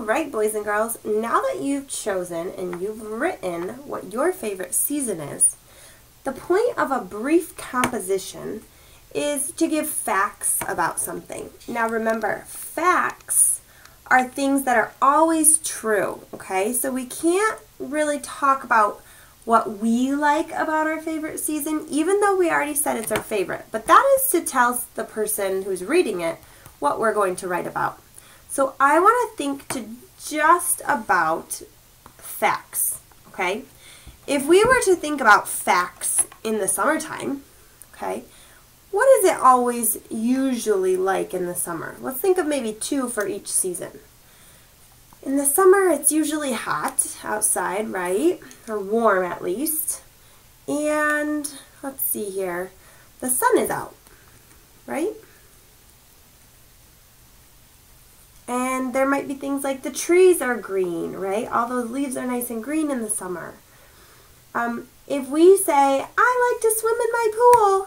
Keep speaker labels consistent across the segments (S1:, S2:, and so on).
S1: All right, boys and girls, now that you've chosen and you've written what your favorite season is, the point of a brief composition is to give facts about something. Now remember, facts are things that are always true, okay? So we can't really talk about what we like about our favorite season, even though we already said it's our favorite. But that is to tell the person who's reading it what we're going to write about. So I want to think to just about facts, okay? If we were to think about facts in the summertime, okay, what is it always usually like in the summer? Let's think of maybe two for each season. In the summer, it's usually hot outside, right? Or warm at least. And let's see here, the sun is out, right? And there might be things like the trees are green, right? All those leaves are nice and green in the summer. If we say, I like to swim in my pool,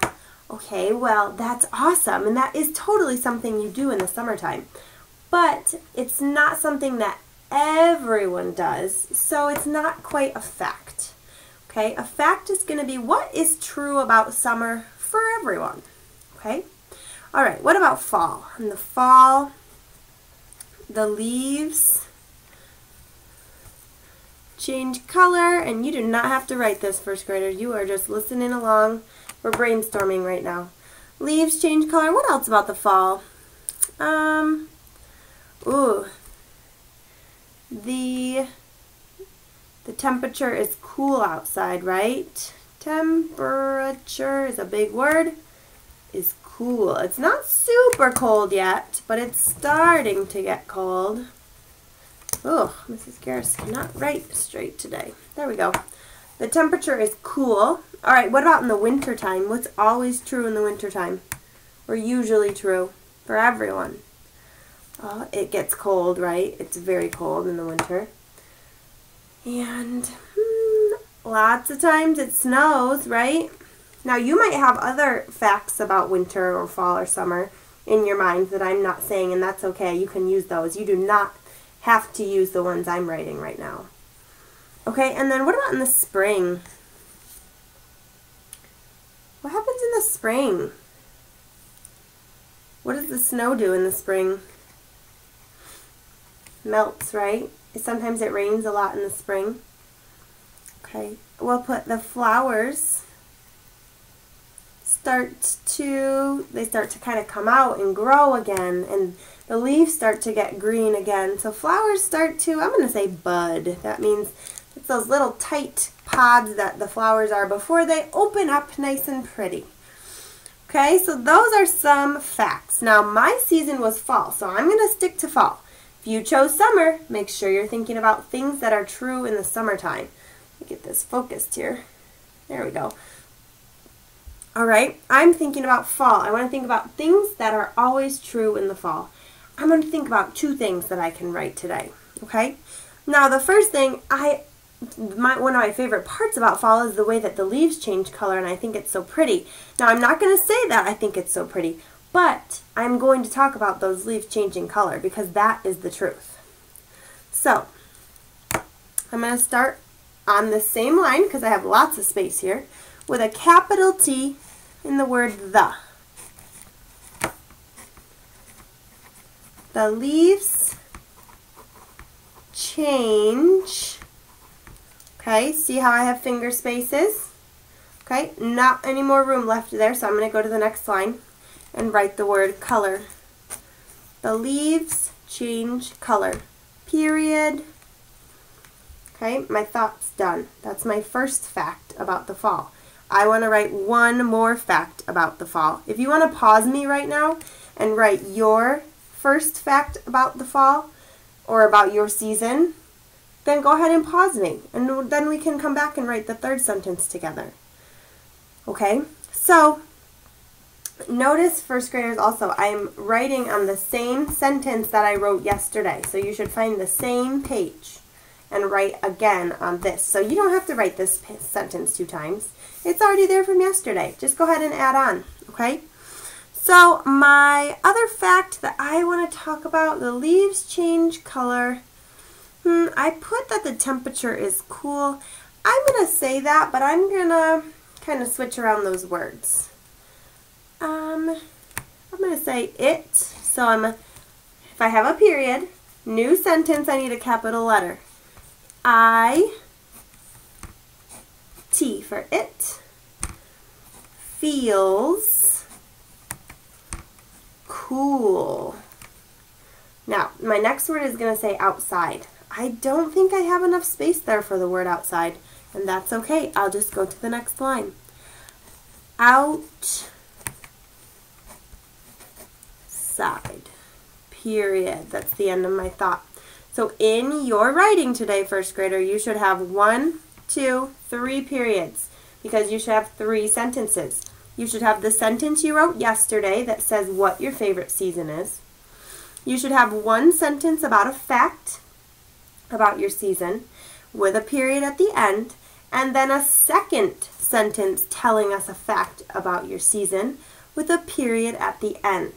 S1: okay, well, that's awesome. And that is totally something you do in the summertime. But it's not something that everyone does, so it's not quite a fact. Okay, a fact is going to be what is true about summer for everyone. Okay? All right, what about fall? In the fall, the leaves change color, and you do not have to write this, first graders. You are just listening along. We're brainstorming right now. Leaves change color. What else about the fall? The temperature is cool outside, right? Temperature is a big word. Is cool. It's not super cold yet, but it's starting to get cold. Oh, Mrs. Garris cannot write straight today. There we go. The temperature is cool. All right, what about in the wintertime? What's always true in the wintertime? Or usually true for everyone? It gets cold, right? It's very cold in the winter. And lots of times it snows, right? Now, you might have other facts about winter or fall or summer in your mind that I'm not saying, and that's okay. You can use those. You do not have to use the ones I'm writing right now. Okay, and then what about in the spring? What happens in the spring? What does the snow do in the spring? Melts, right? Sometimes it rains a lot in the spring. Okay, we'll put the flowers start to kind of come out and grow again, and the leaves start to get green again. So flowers start to, I'm going to say bud. That means it's those little tight pods that the flowers are before they open up nice and pretty. Okay, so those are some facts. Now my season was fall, so I'm going to stick to fall. If you chose summer, make sure you're thinking about things that are true in the summertime. Let me get this focused here. There we go. All right, I'm thinking about fall. I want to think about things that are always true in the fall. I'm going to think about two things that I can write today, okay? Now, the first thing, one of my favorite parts about fall is the way that the leaves change color, and I think it's so pretty. Now, I'm not going to say that I think it's so pretty, but I'm going to talk about those leaves changing color because that is the truth. So, I'm going to start on the same line because I have lots of space here with a capital T in the word the. The leaves change. Okay, see how I have finger spaces? Okay, not any more room left there, so I'm going to go to the next line and write the word color. The leaves change color. Period. Okay, my thought's done. That's my first fact about the fall. I want to write one more fact about the fall. If you want to pause me right now and write your first fact about the fall or about your season, then go ahead and pause me, and then we can come back and write the third sentence together. Okay, so notice, first graders, also I'm writing on the same sentence that I wrote yesterday, so you should find the same page and write again on this. So you don't have to write this sentence 2 times. It's already there from yesterday. Just go ahead and add on, okay? So my other fact that I want to talk about, the leaves change color. I put that the temperature is cool. I'm going to say that, but I'm going to kind of switch around those words. I'm going to say it. So if I have a period, new sentence, I need a capital letter. T for it feels cool. Now, my next word is going to say outside. I don't think I have enough space there for the word outside, and that's okay. I'll just go to the next line. Outside. Period. That's the end of my thought. So in your writing today, first grader, you should have 1, 2, 3 periods, because you should have 3 sentences. You should have the sentence you wrote yesterday that says what your favorite season is. You should have 1 sentence about a fact about your season with a period at the end, and then a second sentence telling us a fact about your season with a period at the end.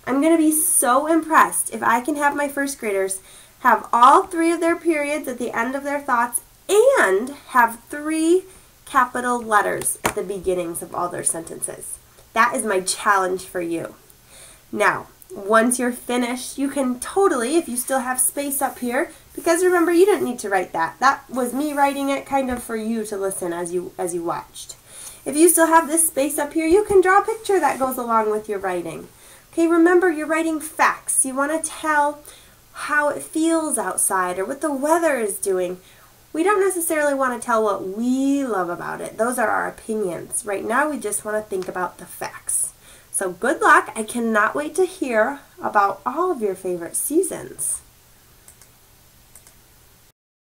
S1: I'm going to be so impressed if I can have my first graders have all 3 of their periods at the end of their thoughts and have 3 capital letters at the beginnings of all their sentences. That is my challenge for you. Now, once you're finished, you can totally, if you still have space up here, because remember, you didn't need to write that. That was me writing it kind of for you to listen as you watched. If you still have this space up here, you can draw a picture that goes along with your writing. Okay, remember, you're writing facts. You want to tell how it feels outside or what the weather is doing. We don't necessarily want to tell what we love about it. Those are our opinions. Right now, we just want to think about the facts. So good luck. I cannot wait to hear about all of your favorite seasons.